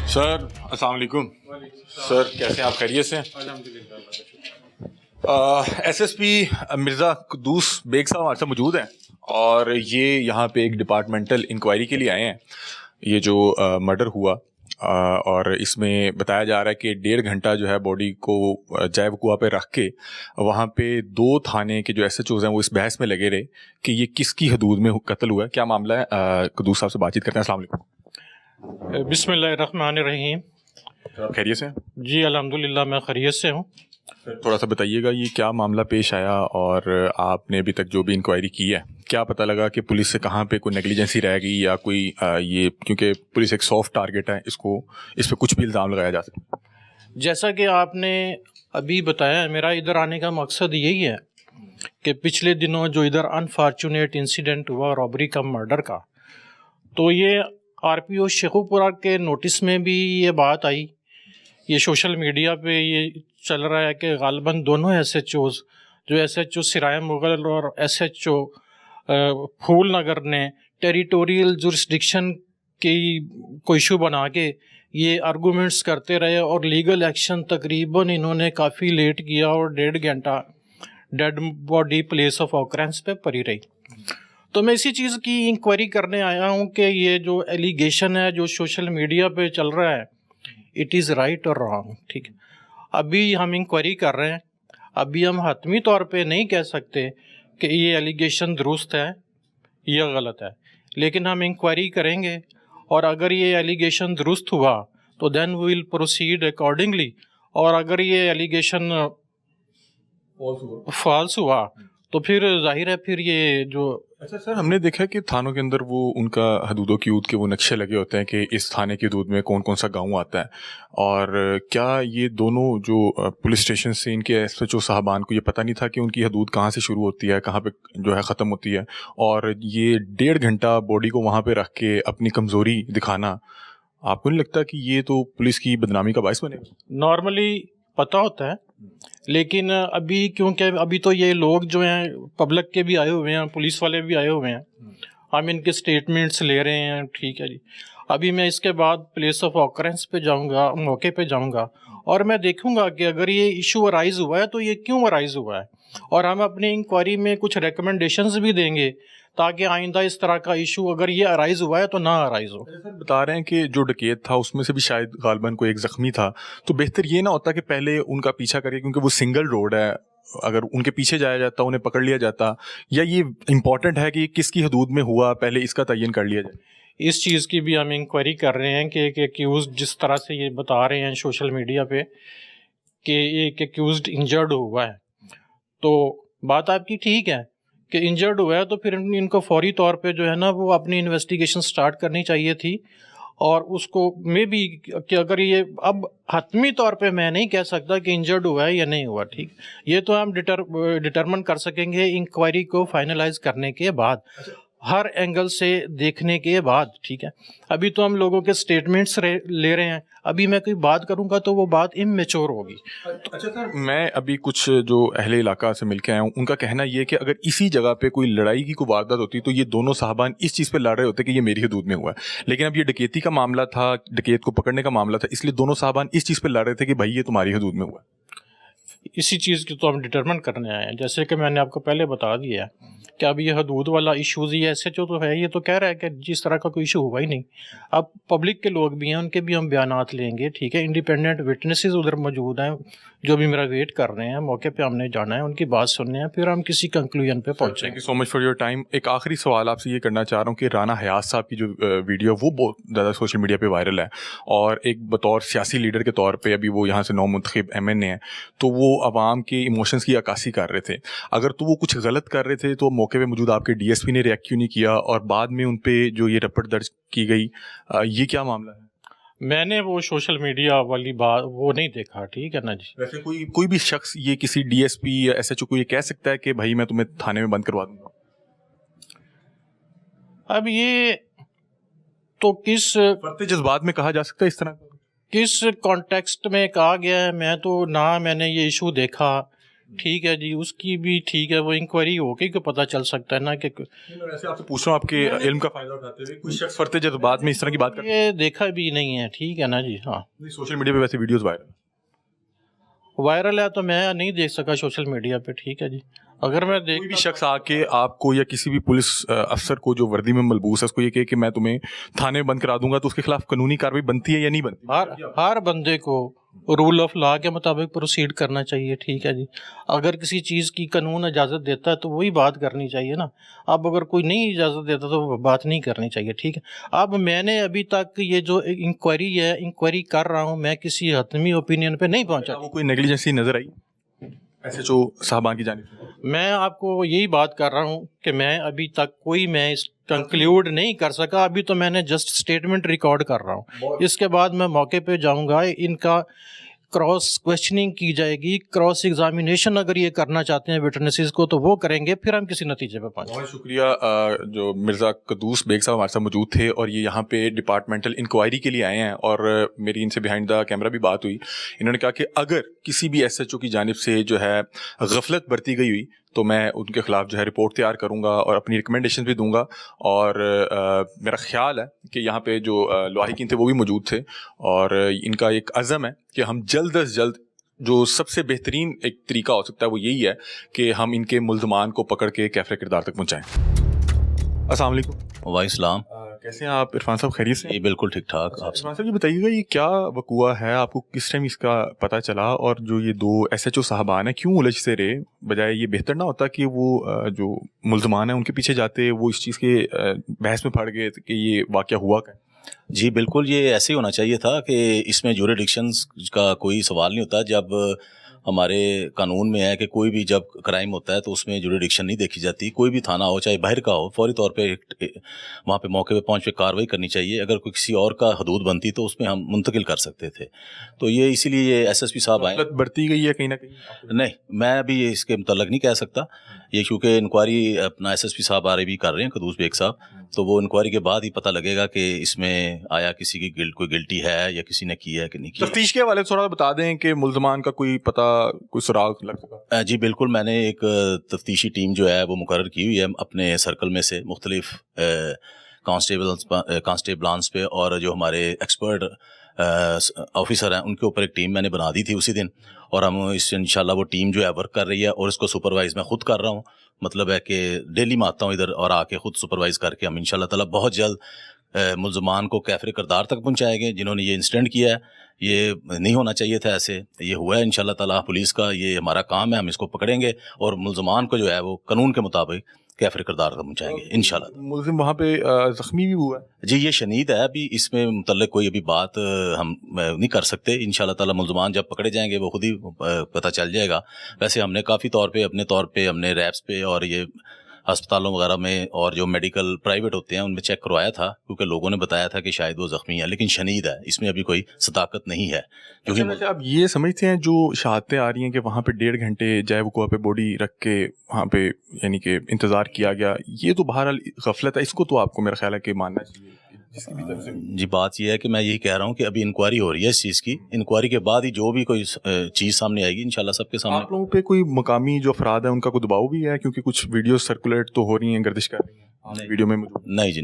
سر السلام علیکم. سر کیسے ہیں آپ؟ خیریت سے ہیں؟ ایس ایس پی مرزا قدوس بیگ صاحب ہمارے ساتھ موجود ہیں اور یہ یہاں پہ ایک ڈپارٹمنٹل انکوائری کے لیے آئے ہیں. یہ جو مرڈر ہوا اور اس میں بتایا جا رہا ہے کہ 1.5 گھنٹہ جو ہے باڈی کو جائے وقوع پہ رکھ کے وہاں پہ 2 تھانے کے جو ایس ایچ اوز ہیں وہ اس بحث میں لگے رہے کہ یہ کس کی حدود میں قتل ہوا ہے. کیا معاملہ ہے؟ قدوس صاحب سے بات چیت کرتے ہیں. السلام علیکم. بسم اللہ الرحمن الرحیم. آپ خیریت سے ہیں؟ جی الحمدللہ میں خیریت سے ہوں. تھوڑا سا بتائیے گا یہ کیا معاملہ پیش آیا اور آپ نے ابھی تک جو بھی انکوائری کی ہے کیا پتہ لگا کہ پولیس سے کہاں پہ کوئی نیگلیجنسی رہ گئی یا کوئی یہ کیونکہ پولیس ایک سافٹ ٹارگیٹ ہے اس پہ کچھ بھی الزام لگایا جا سکتا؟ جیسا کہ آپ نے ابھی بتایا میرا ادھر آنے کا مقصد یہی ہے کہ پچھلے دنوں جو ادھر انفارچونیٹ انسیڈنٹ ہوا رابری کا مرڈر کا، تو یہ آر پی او شیخو پورہ کے نوٹس میں بھی یہ بات آئی، یہ سوشل میڈیا پہ یہ چل رہا ہے کہ غالباً دونوں ایس ایچ اوز جو ایس ایچ او سرائے مغل اور ایس ایچ او پھول نگر نے ٹیریٹوریل جورسڈکشن کی کو ایشو بنا کے یہ آرگومنٹس کرتے رہے اور لیگل ایکشن تقریباً انہوں نے کافی لیٹ کیا اور 1.5 گھنٹہ dead body place of occurrence پہ پڑی رہی. تو میں اسی چیز کی انکوائری کرنے آیا ہوں کہ یہ جو ایلیگیشن ہے جو سوشل میڈیا پہ چل رہا ہے اٹ از رائٹ اور رانگ. ٹھیک ہے، ابھی ہم انکوائری کر رہے ہیں، ابھی ہم حتمی طور پہ نہیں کہہ سکتے کہ یہ ایلیگیشن درست ہے یا غلط ہے، لیکن ہم انکوائری کریں گے اور اگر یہ ایلیگیشن درست ہوا تو دین وی ول پروسیڈ اکارڈنگلی، اور اگر یہ ایلیگیشن فالس ہوا تو پھر ظاہر ہے پھر یہ جو اچھا سر، ہم نے دیکھا کہ تھانوں کے اندر وہ ان کا حدود و قیود کے وہ نقشے لگے ہوتے ہیں کہ اس تھانے کی حدود میں کون کون سا گاؤں آتا ہے، اور کیا یہ دونوں جو پولیس اسٹیشن سے ان کے ایس ایچ او صاحبان کو یہ پتہ نہیں تھا کہ ان کی حدود کہاں سے شروع ہوتی ہے کہاں پہ جو ہے ختم ہوتی ہے، اور یہ 1.5 گھنٹہ باڈی کو وہاں پہ رکھ کے اپنی کمزوری دکھانا آپ کو نہیں لگتا کہ یہ تو پولیس کی بدنامی کا باعث بنے گا؟ نارملی پتہ ہوتا ہے، لیکن ابھی کیونکہ ابھی تو یہ لوگ جو ہیں پبلک کے بھی آئے ہوئے ہیں، پولیس والے بھی آئے ہوئے ہیں، ہم ان کے سٹیٹمنٹس لے رہے ہیں. ٹھیک ہے جی، ابھی میں اس کے بعد پلیس آف آکرنس پہ جاؤں گا، موقع پہ جاؤں گا اور میں دیکھوں گا کہ اگر یہ ایشو ارائز ہوا ہے تو یہ کیوں ارائز ہوا ہے، اور ہم اپنی انکوائری میں کچھ ریکمنڈیشنز بھی دیں گے تاکہ آئندہ اس طرح کا ایشو اگر یہ ارائز ہوا ہے تو نہ ارائز ہو. بتا رہے ہیں کہ جو ڈکیت تھا اس میں سے بھی شاید غالباً کوئی ایک زخمی تھا، تو بہتر یہ نہ ہوتا کہ پہلے ان کا پیچھا کرے کیونکہ وہ سنگل روڈ ہے، اگر ان کے پیچھے جایا جاتا انہیں پکڑ لیا جاتا، یا یہ امپورٹنٹ ہے کہ کس کی حدود میں ہوا پہلے اس کا تعین کر لیا جائے؟ اس چیز کی بھی ہم انکوائری کر رہے ہیں کہ ایکیوزڈ جس طرح سے یہ بتا رہے ہیں سوشل میڈیا پہ کہ ایک ایکیوزڈ انجرڈ ہوا ہے، تو بات آپ کی ٹھیک ہے کہ انجرڈ ہوا ہے تو پھر ان کو فوری طور پہ جو ہے نا وہ اپنی انویسٹیگیشن سٹارٹ کرنی چاہیے تھی، اور اس کو میں بھی کہ اگر یہ اب حتمی طور پہ میں نہیں کہہ سکتا کہ انجرڈ ہوا ہے یا نہیں ہوا. ٹھیک، یہ تو ہم ڈٹرمن کر سکیں گے انکوائری کو فائنلائز کرنے کے بعد، ہر اینگل سے دیکھنے کے بعد. ٹھیک ہے، ابھی تو ہم لوگوں کے سٹیٹمنٹس لے رہے ہیں، ابھی میں کوئی بات کروں گا تو وہ بات اممیچور ہوگی. اچھا سر، میں ابھی کچھ جو اہل علاقہ سے مل کے آیا ہوں ان کا کہنا یہ ہے کہ اگر اسی جگہ پہ کوئی لڑائی کی کوئی واردات ہوتی تو یہ دونوں صاحبان اس چیز پہ لڑ رہے ہوتے کہ یہ میری حدود میں ہوا ہے، لیکن اب یہ ڈکیتی کا معاملہ تھا، ڈکیت کو پکڑنے کا معاملہ تھا، اس لیے دونوں صاحبان اس چیز پہ لڑ رہے تھے کہ بھائی یہ تمہاری حدود میں ہوا ہے. اسی چیز کی تو ہم ڈٹرمن کرنے آئے ہیں، جیسے کہ میں نے آپ کو پہلے بتا دیا ہے کہ اب یہ حدود والا ایشوز یہ ایسے جو تو ہے، یہ تو کہہ رہا ہے کہ جس طرح کا کوئی ایشو ہوا ہی نہیں. اب پبلک کے لوگ بھی ہیں، ان کے بھی ہم بیانات لیں گے. ٹھیک ہے، انڈیپینڈنٹ وٹنسز ادھر موجود ہیں جو بھی میرا ویٹ کر رہے ہیں، موقع پہ ہم نے جانا ہے، ان کی بات سننے ہیں، پھر ہم کسی کنکلوژن پہ پہنچیں. Thank you so much for your time. ایک آخری سوال آپ سے یہ کرنا چاہ رہا ہوں کہ رانا حیات صاحب کی جو ویڈیو وہ بہت زیادہ سوشل میڈیا پہ وائرل ہے، اور ایک بطور سیاسی لیڈر کے طور پہ ابھی وہ یہاں سے نو منتخب ایم این اے ہیں، تو وہ عوام کے ایموشنز کی عکاسی کر رہے تھے. اگر تو وہ کچھ غلط کر رہے تھے تو موقع پہ موجود آپ کے ڈی ایس پی نے ریئیکٹ کیوں نہیں کیا، اور بعد میں ان پہ جو یہ رپورٹ درج کی گئی یہ کیا معاملہ ہے؟ میں نے وہ سوشل میڈیا والی بات وہ نہیں دیکھا. ٹھیک ہے نا جی. ویسے کوئی بھی شخص یہ کسی ڈی ایس پی یا ایس ایچ او کو یہ کہہ سکتا ہے کہ بھائی میں تمہیں تھانے میں بند کروا دوں گا؟ اب یہ تو کس فرط جذبات میں کہا جا سکتا ہے اس طرح؟ کس کانٹیکسٹ میں کہا گیا ہے، میں تو نہ میں نے یہ ایشو دیکھا. ٹھیک ہے جی، اس کی بھی ٹھیک ہے، وہ انکوائری ہو کے پتہ چل سکتا ہے نا کہ ویسے آپ سے پوچھ رہا ہوں آپ کے علم کا فائدہ اٹھاتے ہوئے کوئی شخص فرتے جذبات میں اس طرح کی بات کرتے یہ دیکھا بھی نہیں ہے، ٹھیک ہے نا جی. ہاں سوشل میڈیا پہ ویسے ویڈیوز وائرل ہے تو میں نہیں دیکھ سکا سوشل میڈیا پہ، ٹھیک ہے جی. اگر میں کوئی بھی شخص آ کے آپ کو یا کسی بھی پولیس افسر کو جو وردی میں ملبوس ہے اس کو یہ کہے کہ میں تمہیں تھانے بند کرا دوں گا، تو اس کے خلاف قانونی کارروائی بنتی ہے یا نہیں بنتی؟ ہر بندے کو رول آف لا کے مطابق پروسیڈ کرنا چاہیے، ٹھیک ہے جی. اگر کسی چیز کی قانون اجازت دیتا ہے تو وہی بات کرنی چاہیے نا. اب اگر کوئی نہیں اجازت دیتا تو بات نہیں کرنی چاہیے، ٹھیک ہے. اب میں نے ابھی تک یہ جو انکوائری ہے، انکوائری کر رہا ہوں، میں کسی حتمی اوپینین پہ نہیں پہنچا. وہ کوئی نیگلیجنسی نظر آئی ایسے جو صاحبان کی جانب سے؟ میں آپ کو یہی بات کر رہا ہوں کہ میں ابھی تک کوئی میں اس کنکلیوڈ نہیں کر سکا. ابھی تو میں نے جسٹ اسٹیٹمنٹ ریکارڈ کر رہا ہوں. اس کے بعد میں موقع پہ جاؤں گا، ان کا کراس کویشچننگ کی جائے گی، کراس ایگزامینیشن اگر یہ کرنا چاہتے ہیں وٹنسز کو تو وہ کریں گے، پھر ہم کسی نتیجے پہ پہنچیں. بہت شکریہ. جو مرزا قدوس بیگ صاحب ہمارے ساتھ موجود تھے اور یہ یہاں پہ ڈپارٹمنٹل انکوائری کے لیے آئے ہیں، اور میری ان سے بیہائنڈ دا کیمرہ بھی بات ہوئی. انہوں نے کہا کہ اگر کسی بھی ایس ایچ او کی جانب سے جو ہے غفلت برتی گئی ہوئی تو میں ان کے خلاف جو ہے رپورٹ تیار کروں گا اور اپنی ریکمنڈیشن بھی دوں گا. اور میرا خیال ہے کہ یہاں پہ جو لاحقین تھے وہ بھی موجود تھے، اور ان کا ایک عزم ہے کہ ہم جلد از جلد جو سب سے بہترین ایک طریقہ ہو سکتا ہے وہ یہی ہے کہ ہم ان کے ملزمان کو پکڑ کے کیفر کردار تک پہنچائیں. السلام علیکم. وعلیکم السلام. کیسے ہیں آپ عرفان صاحب؟ خیریت سے؟ جی بالکل ٹھیک ٹھاک. آپ عرفان صاحب یہ بتائیے گا یہ کیا وقوع ہے، آپ کو کس ٹائم اس کا پتہ چلا، اور جو یہ دو ایس ایچ او صاحبان ہیں کیوں الجھ سے رہے؟ بجائے یہ بہتر نہ ہوتا کہ وہ جو ملزمان ہیں ان کے پیچھے جاتے، وہ اس چیز کے بحث میں پڑ گئے کہ یہ واقعہ ہوا کیا؟ جی بالکل یہ ایسے ہی ہونا چاہیے تھا کہ اس میں جوریڈکشنز کا کوئی سوال نہیں ہوتا. جب ہمارے قانون میں ہے کہ کوئی بھی جب کرائم ہوتا ہے تو اس میں جوریڈکشن نہیں دیکھی جاتی. کوئی بھی تھانہ ہو چاہے باہر کا ہو، فوری طور پہ وہاں پہ موقع پہ پہنچ کے کارروائی کرنی چاہیے. اگر کوئی کسی اور کا حدود بنتی تو اس میں ہم منتقل کر سکتے تھے. تو یہ اسی لیے یہ ایس ایس پی صاحب آئے. برتی گئی ہے کہیں نہ کہیں؟ نہیں میں ابھی اس کے متعلق نہیں کہہ سکتا یہ، کیونکہ انکوائری اپنا ایس ایس پی صاحب آرے بھی کر رہے ہیں قدوس بیگ صاحب. تو وہ انکوائری کے بعد ہی پتہ لگے گا کہ اس میں آیا کسی کی کوئی گلٹی ہے یا کسی نے کی ہے کہ نہیں کی. تفتیش کے حوالے سے تھوڑا بتا دیں کہ ملزمان کا کوئی پتہ، کوئی سراغ لگ سکا؟ جی بالکل، میں نے ایک تفتیشی ٹیم جو ہے وہ مقرر کی ہوئی ہے اپنے سرکل میں سے، مختلف کانسٹیبلانس پہ، اور جو ہمارے ایکسپرٹ آفیسر ہیں ان کے اوپر ایک ٹیم میں نے بنا دی تھی اسی دن. اور ہم اس انشاءاللہ وہ ٹیم جو ہے ورک کر رہی ہے، اور اس کو سپروائز میں خود کر رہا ہوں. مطلب ہے کہ ڈیلی میں آتا ہوں ادھر اور آ کے خود سپروائز کر کے ہم انشاءاللہ تعالیٰ بہت جلد ملزمان کو کیفر کردار تک پہنچائیں گے جنہوں نے یہ انسیڈنٹ کیا ہے. یہ نہیں ہونا چاہیے تھا، ایسے یہ ہوا ہے. انشاءاللہ تعالیٰ پولیس کا یہ ہمارا کام ہے، ہم اس کو پکڑیں گے اور ملزمان کو جو ہے وہ قانون کے مطابق کیفر کردار تک پہنچائیں گے انشاءاللہ. ملزم وہاں پہ زخمی بھی ہوا ہے؟ جی یہ شنید ہے، ابھی اس میں متعلق کوئی ابھی بات ہم نہیں کر سکتے. انشاءاللہ تعالیٰ ملزمان جب پکڑے جائیں گے وہ خود ہی پتہ چل جائے گا. ویسے ہم نے کافی طور پہ اپنے طور پہ ہم نے ریپس پہ اور یہ ہسپتالوں وغیرہ میں اور جو میڈیکل پرائیویٹ ہوتے ہیں ان میں چیک کروایا تھا، کیونکہ لوگوں نے بتایا تھا کہ شاید وہ زخمی ہے، لیکن شنید ہے، اس میں ابھی کوئی صداقت نہیں ہے. کیونکہ آپ یہ سمجھتے ہیں جو شہادتیں آ رہی ہیں کہ وہاں پہ 1.5 گھنٹے جائے وقوع پہ بوڈی رکھ کے وہاں پہ یعنی کہ انتظار کیا گیا، یہ تو بہرحال غفلت ہے، اس کو تو آپ کو میرا خیال ہے کہ ماننا چاہیے. جی بات یہ ہے کہ میں یہی کہہ رہا ہوں کہ ابھی انکوائری ہو رہی ہے اس چیز کی. انکوائری کے بعد ہی جو بھی کوئی چیز سامنے آئے گی انشاءاللہ سب کے سامنے. آپ لوگوں پہ کوئی مقامی جو افراد ہیں ان کا کوئی دباؤ بھی ہے؟ کیونکہ کچھ ویڈیوز سرکولیٹ تو ہو رہی ہیں، گردش کر رہی ہیں ویڈیو میں. نہیں جی.